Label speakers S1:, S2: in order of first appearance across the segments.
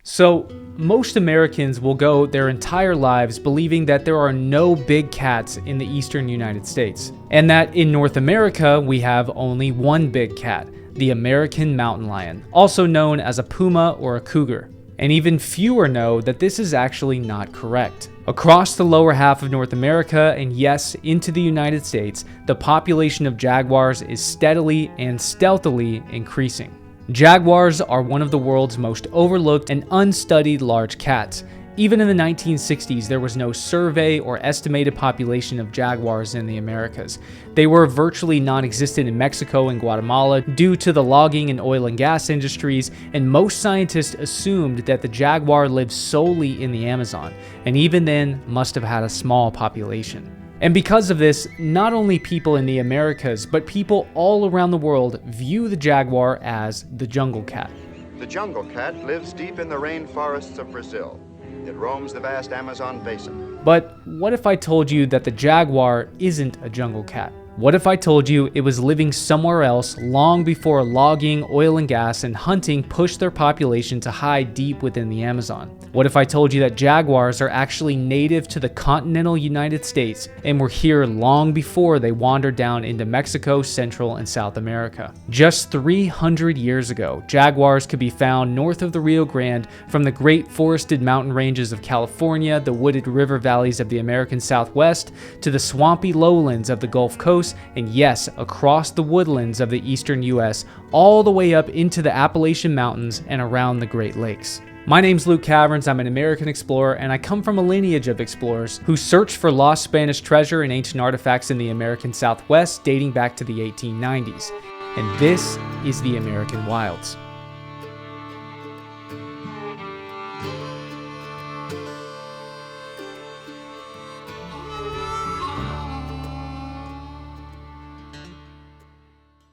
S1: So, most Americans will go their entire lives believing that there are no big cats in the eastern United States, and that in North America we have only one big cat, the American mountain lion, also known as a puma or a cougar. And even fewer know that this is actually not correct. Across the lower half of North America, and yes, into the United States, the population of jaguars is steadily and stealthily increasing. Jaguars are one of the world's most overlooked and unstudied large cats. Even in the 1960s, there was no survey or estimated population of jaguars in the Americas. They were virtually non-existent in Mexico and Guatemala due to the logging and oil and gas industries, and most scientists assumed that the jaguar lived solely in the Amazon, and even then must have had a small population. And because of this, not only people in the Americas, but people all around the world view the jaguar as the jungle cat.
S2: The jungle cat lives deep in the rainforests of Brazil. It roams the vast Amazon basin.
S1: But what if I told you that the jaguar isn't a jungle cat? What if I told you it was living somewhere else long before logging, oil and gas, and hunting pushed their population to hide deep within the Amazon? What if I told you that jaguars are actually native to the continental United States and were here long before they wandered down into Mexico, Central, and South America? Just 300 years ago, jaguars could be found north of the Rio Grande, from the great forested mountain ranges of California, the wooded river valleys of the American Southwest, to the swampy lowlands of the Gulf Coast, and yes, across the woodlands of the eastern US, all the way up into the Appalachian Mountains and around the Great Lakes. My name's Luke Caverns, I'm an American explorer, and I come from a lineage of explorers who searched for lost Spanish treasure and ancient artifacts in the American Southwest dating back to the 1890s. And this is the American Wilds.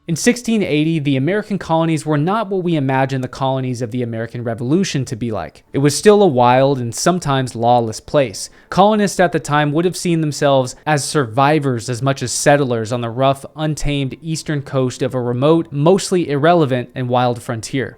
S1: In 1680, the American colonies were not what we imagine the colonies of the American Revolution to be like. It was still a wild and sometimes lawless place. Colonists at the time would have seen themselves as survivors as much as settlers on the rough, untamed eastern coast of a remote, mostly irrelevant, and wild frontier.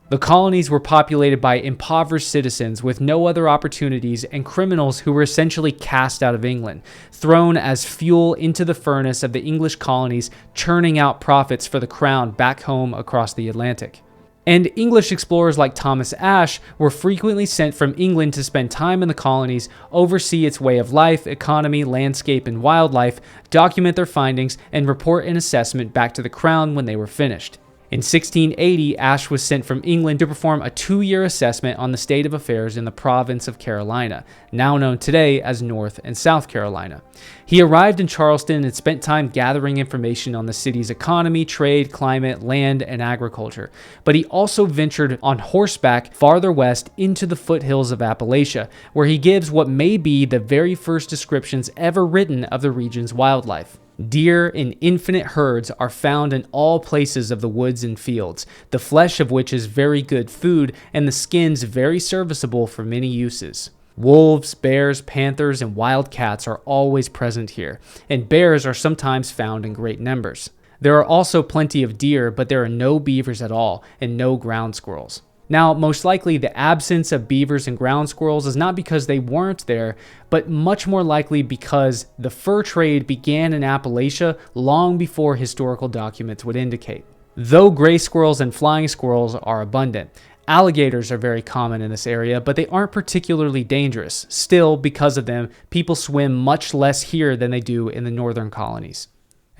S1: The colonies were populated by impoverished citizens with no other opportunities and criminals who were essentially cast out of England, thrown as fuel into the furnace of the English colonies, churning out profits for the crown back home across the Atlantic. And English explorers like Thomas Ashe were frequently sent from England to spend time in the colonies, oversee its way of life, economy, landscape, and wildlife, document their findings, and report an assessment back to the crown when they were finished. In 1680, Ashe was sent from England to perform a 2-year assessment on the state of affairs in the province of Carolina, now known today as North and South Carolina. He arrived in Charleston and spent time gathering information on the city's economy, trade, climate, land, and agriculture. But he also ventured on horseback farther west into the foothills of Appalachia, where he gives what may be the very first descriptions ever written of the region's wildlife. Deer in infinite herds are found in all places of the woods and fields, the flesh of which is very good food and the skins very serviceable for many uses. Wolves, bears, panthers, and wild cats are always present here, and bears are sometimes found in great numbers. There are also plenty of deer, but there are no beavers at all, and no ground squirrels. Now, most likely the absence of beavers and ground squirrels is not because they weren't there, but much more likely because the fur trade began in Appalachia long before historical documents would indicate. Though gray squirrels and flying squirrels are abundant, alligators are very common in this area, but they aren't particularly dangerous. Still, because of them, people swim much less here than they do in the northern colonies.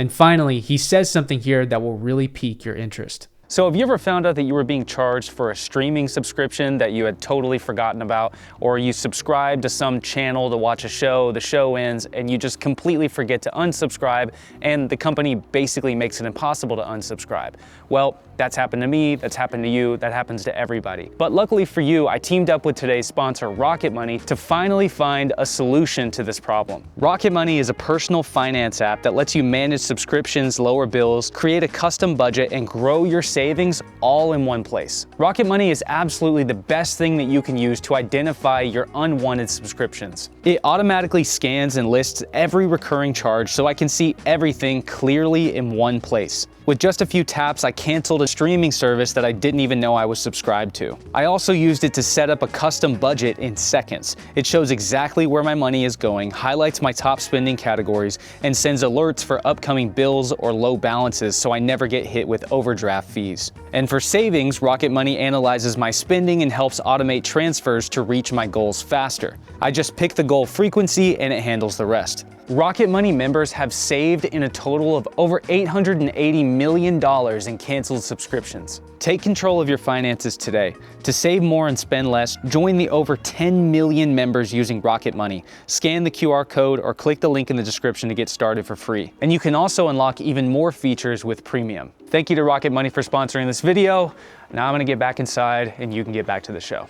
S1: And finally, he says something here that will really pique your interest.
S3: So have you ever found out that you were being charged for a streaming subscription that you had totally forgotten about, or you subscribe to some channel to watch a show, the show ends, and you just completely forget to unsubscribe, and the company basically makes it impossible to unsubscribe? Well, that's happened to me, that's happened to you, that happens to everybody. But luckily for you, I teamed up with today's sponsor, Rocket Money, to finally find a solution to this problem. Rocket Money is a personal finance app that lets you manage subscriptions, lower bills, create a custom budget, and grow your savings all in one place. Rocket Money is absolutely the best thing that you can use to identify your unwanted subscriptions. It automatically scans and lists every recurring charge so I can see everything clearly in one place. With just a few taps, I canceled a streaming service that I didn't even know I was subscribed to. I also used it to set up a custom budget in seconds. It shows exactly where my money is going, highlights my top spending categories, and sends alerts for upcoming bills or low balances so I never get hit with overdraft fees. And for savings, Rocket Money analyzes my spending and helps automate transfers to reach my goals faster. I just pick the goal frequency and it handles the rest. Rocket Money members have saved in a total of over $880 million in canceled subscriptions. Take control of your finances today. To save more and spend less, join the over 10 million members using Rocket Money. Scan the QR code or click the link in the description to get started for free. And you can also unlock even more features with Premium. Thank you to Rocket Money for sponsoring this video. Now I'm gonna get back inside and you can get back to the show.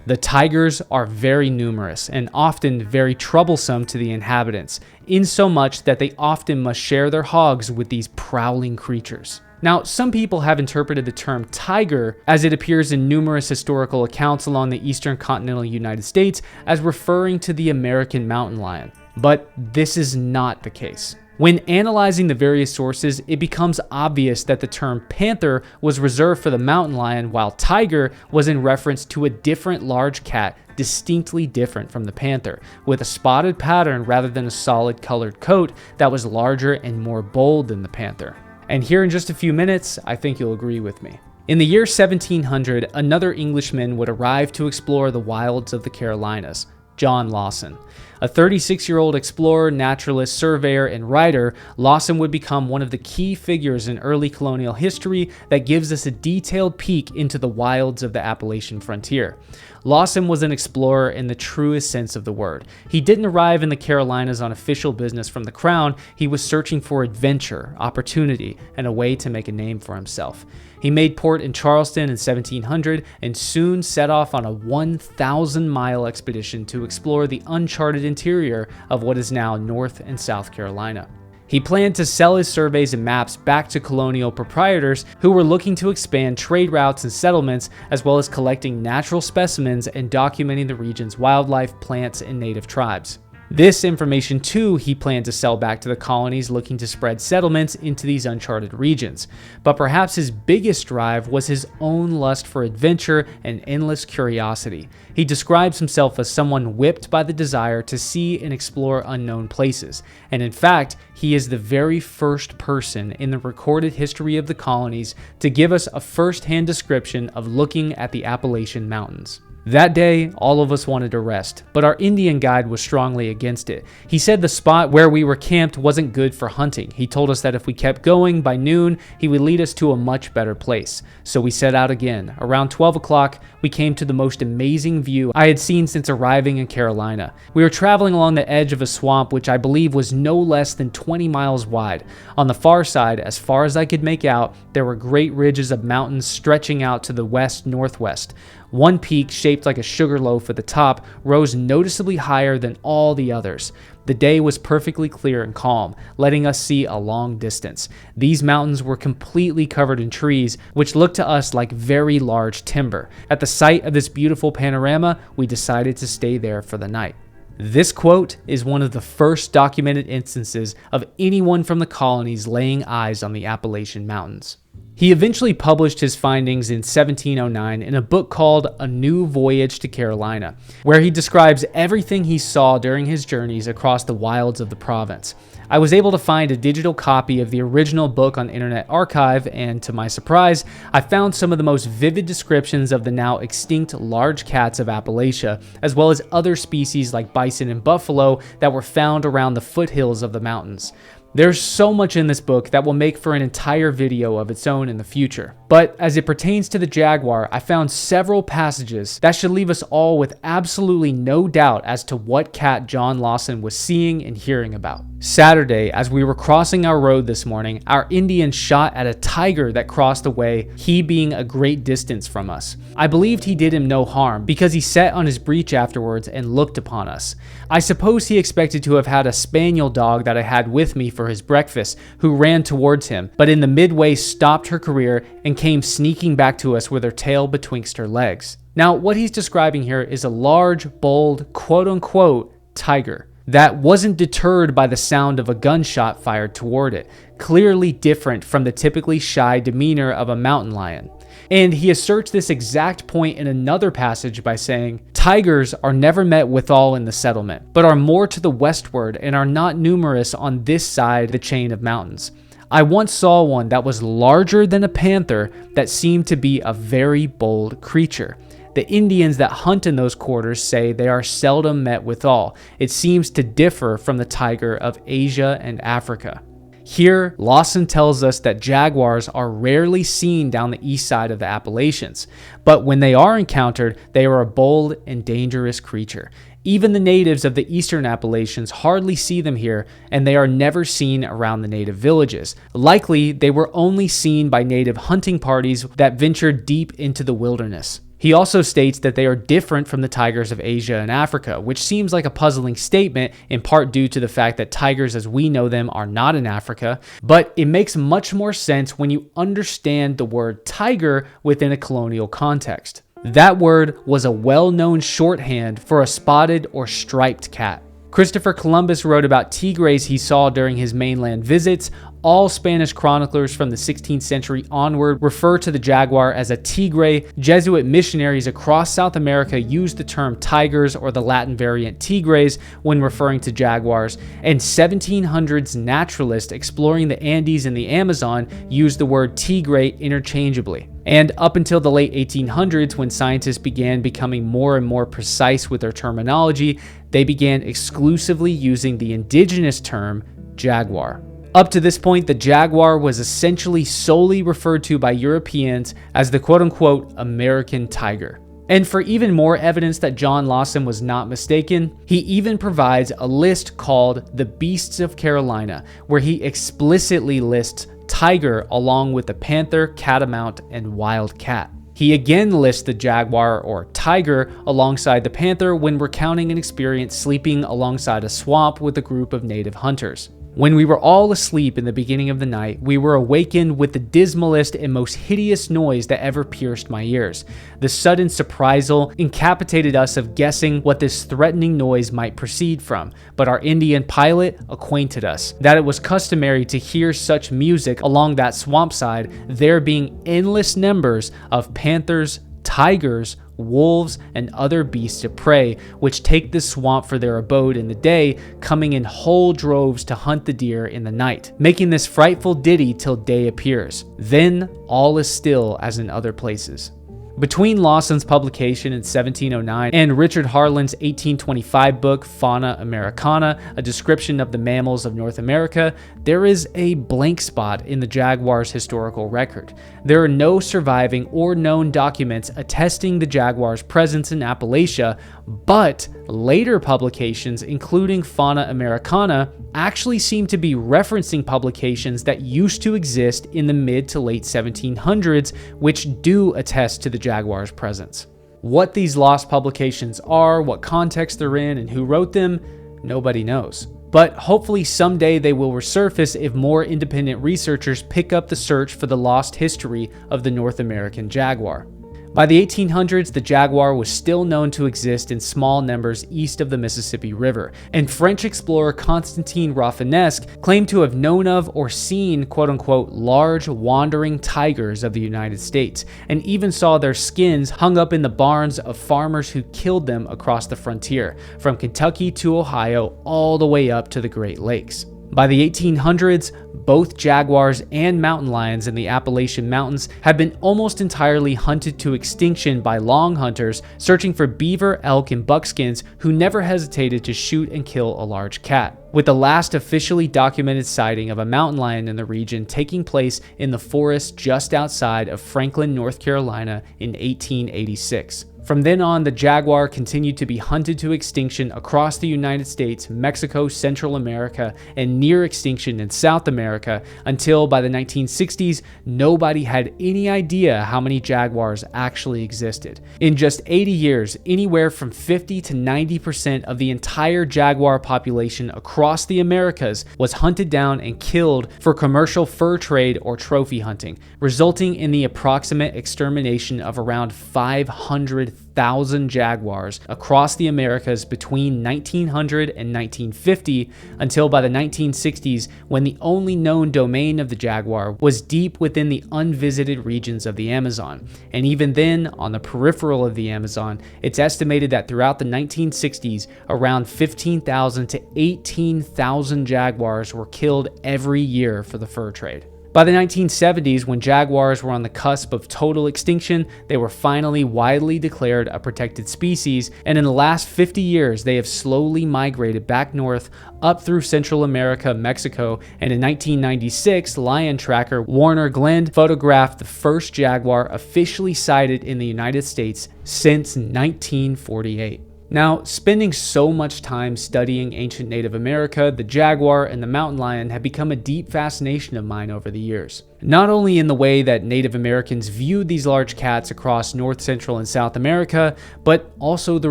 S1: The tigers are very numerous and often very troublesome to the inhabitants, insomuch that they often must share their hogs with these prowling creatures. Now, some people have interpreted the term tiger, as it appears in numerous historical accounts along the eastern continental United States, as referring to the American mountain lion. But this is not the case. When analyzing the various sources, it becomes obvious that the term panther was reserved for the mountain lion, while tiger was in reference to a different large cat distinctly different from the panther, with a spotted pattern rather than a solid colored coat that was larger and more bold than the panther. And here in just a few minutes, I think you'll agree with me. In the year 1700, another Englishman would arrive to explore the wilds of the Carolinas, John Lawson. A 36-year-old explorer, naturalist, surveyor, and writer, Lawson would become one of the key figures in early colonial history that gives us a detailed peek into the wilds of the Appalachian frontier. Lawson was an explorer in the truest sense of the word. He didn't arrive in the Carolinas on official business from the crown. He was searching for adventure, opportunity, and a way to make a name for himself. He made port in Charleston in 1700 and soon set off on a 1,000-mile expedition to explore the uncharted interior of what is now North and South Carolina. He planned to sell his surveys and maps back to colonial proprietors who were looking to expand trade routes and settlements, as well as collecting natural specimens and documenting the region's wildlife, plants, and native tribes. This information too he planned to sell back to the colonies looking to spread settlements into these uncharted regions. But perhaps his biggest drive was his own lust for adventure and endless curiosity. He describes himself as someone whipped by the desire to see and explore unknown places. And in fact, he is the very first person in the recorded history of the colonies to give us a first-hand description of looking at the Appalachian Mountains. That day, all of us wanted to rest, but our Indian guide was strongly against it. He said the spot where we were camped wasn't good for hunting. He told us that if we kept going by noon, he would lead us to a much better place. So we set out again. Around 12 o'clock, we came to the most amazing view I had seen since arriving in Carolina. We were traveling along the edge of a swamp which I believe was no less than 20 miles wide. On the far side, as far as I could make out, there were great ridges of mountains stretching out to the west-northwest. One peak, shaped like a sugar loaf at the top, rose noticeably higher than all the others. The day was perfectly clear and calm, letting us see a long distance. These mountains were completely covered in trees, which looked to us like very large timber. At the sight of this beautiful panorama, we decided to stay there for the night. This quote is one of the first documented instances of anyone from the colonies laying eyes on the Appalachian Mountains. He eventually published his findings in 1709 in a book called A New Voyage to Carolina, where he describes everything he saw during his journeys across the wilds of the province. I was able to find a digital copy of the original book on Internet Archive, and to my surprise, I found some of the most vivid descriptions of the now extinct large cats of Appalachia, as well as other species like bison and buffalo that were found around the foothills of the mountains. There's so much in this book that will make for an entire video of its own in the future. But as it pertains to the Jaguar, I found several passages that should leave us all with absolutely no doubt as to what cat John Lawson was seeing and hearing about. Saturday, as we were crossing our road this morning, our Indian shot at a tiger that crossed the way, he being a great distance from us. I believed he did him no harm because he sat on his breech afterwards and looked upon us. I suppose he expected to have had a spaniel dog that I had with me for his breakfast, who ran towards him, but in the midway stopped her career and came sneaking back to us with her tail betwixt her legs. Now, what he's describing here is a large, bold, quote-unquote tiger that wasn't deterred by the sound of a gunshot fired toward it. clearly different from the typically shy demeanor of a mountain lion. And he asserts this exact point in another passage by saying, "Tigers are never met withal in the settlement, but are more to the westward and are not numerous on this side the chain of mountains. I once saw one that was larger than a panther that seemed to be a very bold creature. The Indians that hunt in those quarters say they are seldom met withal. It seems to differ from the tiger of Asia and Africa." Here, Lawson tells us that jaguars are rarely seen down the east side of the Appalachians, but when they are encountered, they are a bold and dangerous creature. Even the natives of the eastern Appalachians hardly see them here, and they are never seen around the native villages. Likely, they were only seen by native hunting parties that ventured deep into the wilderness. He also states that they are different from the tigers of Asia and Africa, which seems like a puzzling statement, in part due to the fact that tigers as we know them are not in Africa, but it makes much more sense when you understand the word tiger within a colonial context. That word was a well-known shorthand for a spotted or striped cat. Christopher Columbus wrote about tigres he saw during his mainland visits. All Spanish chroniclers from the 16th century onward refer to the jaguar as a tigre. Jesuit missionaries across South America used the term tigers, or the Latin variant tigres, when referring to jaguars, and 1700s naturalists exploring the Andes and the Amazon used the word tigre interchangeably. And up until the late 1800s, when scientists began becoming more and more precise with their terminology, they began exclusively using the indigenous term jaguar. Up to this point, the jaguar was essentially solely referred to by Europeans as the quote-unquote American tiger. And for even more evidence that John Lawson was not mistaken, he even provides a list called the Beasts of Carolina, where he explicitly lists tiger along with the panther, catamount, and wild cat. He again lists the jaguar or tiger alongside the panther when recounting an experience sleeping alongside a swamp with a group of native hunters. When we were all asleep in the beginning of the night, we were awakened with the dismalest and most hideous noise that ever pierced my ears. The sudden surprisal incapacitated us of guessing what this threatening noise might proceed from, but our Indian pilot acquainted us that it was customary to hear such music along that swamp side, there being endless numbers of panthers, tigers, wolves, and other beasts of prey, which take this swamp for their abode in the day, coming in whole droves to hunt the deer in the night, making this frightful ditty till day appears. Then all is still as in other places. Between Lawson's publication in 1709 and Richard Harlan's 1825 book, Fauna Americana, a description of the mammals of North America, there is a blank spot in the jaguar's historical record. There are no surviving or known documents attesting the jaguar's presence in Appalachia, but later publications, including Fauna Americana, actually seem to be referencing publications that used to exist in the mid to late 1700s, which do attest to the jaguar's presence. What these lost publications are, what context they're in, and who wrote them, nobody knows. But hopefully someday they will resurface if more independent researchers pick up the search for the lost history of the North American jaguar. By the 1800s, the jaguar was still known to exist in small numbers east of the Mississippi River, and French explorer Constantin Rafinesque claimed to have known of or seen quote-unquote large wandering tigers of the United States, and even saw their skins hung up in the barns of farmers who killed them across the frontier, from Kentucky to Ohio all the way up to the Great Lakes. By the 1800s, both jaguars and mountain lions in the Appalachian Mountains had been almost entirely hunted to extinction by long hunters searching for beaver, elk, and buckskins who never hesitated to shoot and kill a large cat, with the last officially documented sighting of a mountain lion in the region taking place in the forest just outside of Franklin, North Carolina in 1886. From then on, the jaguar continued to be hunted to extinction across the United States, Mexico, Central America, and near extinction in South America until by the 1960s, nobody had any idea how many jaguars actually existed. In just 80 years, anywhere from 50 to 90% of the entire jaguar population across the Americas was hunted down and killed for commercial fur trade or trophy hunting, resulting in the approximate extermination of around 500,000 200,000 jaguars across the Americas between 1900 and 1950, until by the 1960s, when the only known domain of the jaguar was deep within the unvisited regions of the Amazon. And even then, on the peripheral of the Amazon, it's estimated that throughout the 1960s, around 15,000 to 18,000 jaguars were killed every year for the fur trade. By the 1970s, when jaguars were on the cusp of total extinction, they were finally widely declared a protected species, and in the last 50 years, they have slowly migrated back north, up through Central America, Mexico, and in 1996, lion tracker Warner Glenn photographed the first jaguar officially sighted in the United States since 1948. Now, spending so much time studying ancient Native America, the jaguar and the mountain lion have become a deep fascination of mine over the years. Not only in the way that Native Americans viewed these large cats across North, Central, and South America, but also the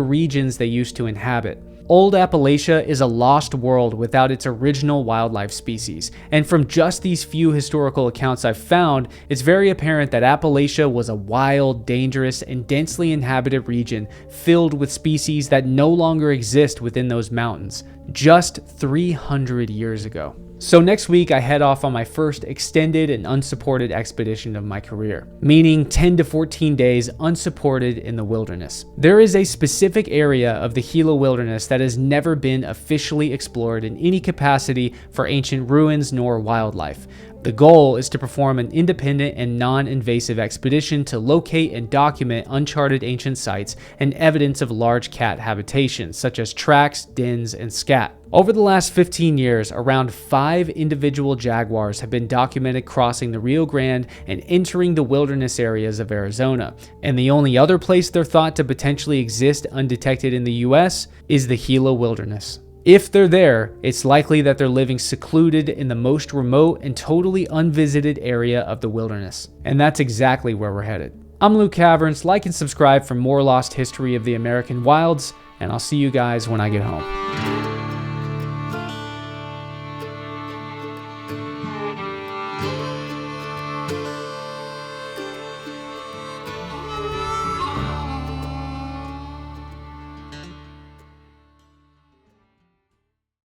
S1: regions they used to inhabit. Old Appalachia is a lost world without its original wildlife species, and from just these few historical accounts I've found, it's very apparent that Appalachia was a wild, dangerous, and densely inhabited region filled with species that no longer exist within those mountains, just 300 years ago. So next week, I head off on my first extended and unsupported expedition of my career, meaning 10 to 14 days unsupported in the wilderness. There is a specific area of the Gila wilderness that has never been officially explored in any capacity for ancient ruins nor wildlife. The goal is to perform an independent and non-invasive expedition to locate and document uncharted ancient sites and evidence of large cat habitation, such as tracks, dens, and scat. Over the last 15 years, around 5 individual jaguars have been documented crossing the Rio Grande and entering the wilderness areas of Arizona. And the only other place they're thought to potentially exist undetected in the US is the Gila wilderness. If they're there, it's likely that they're living secluded in the most remote and totally unvisited area of the wilderness. And that's exactly where we're headed. I'm Luke Caverns. Like and subscribe for more lost history of the American wilds, and I'll see you guys when I get home.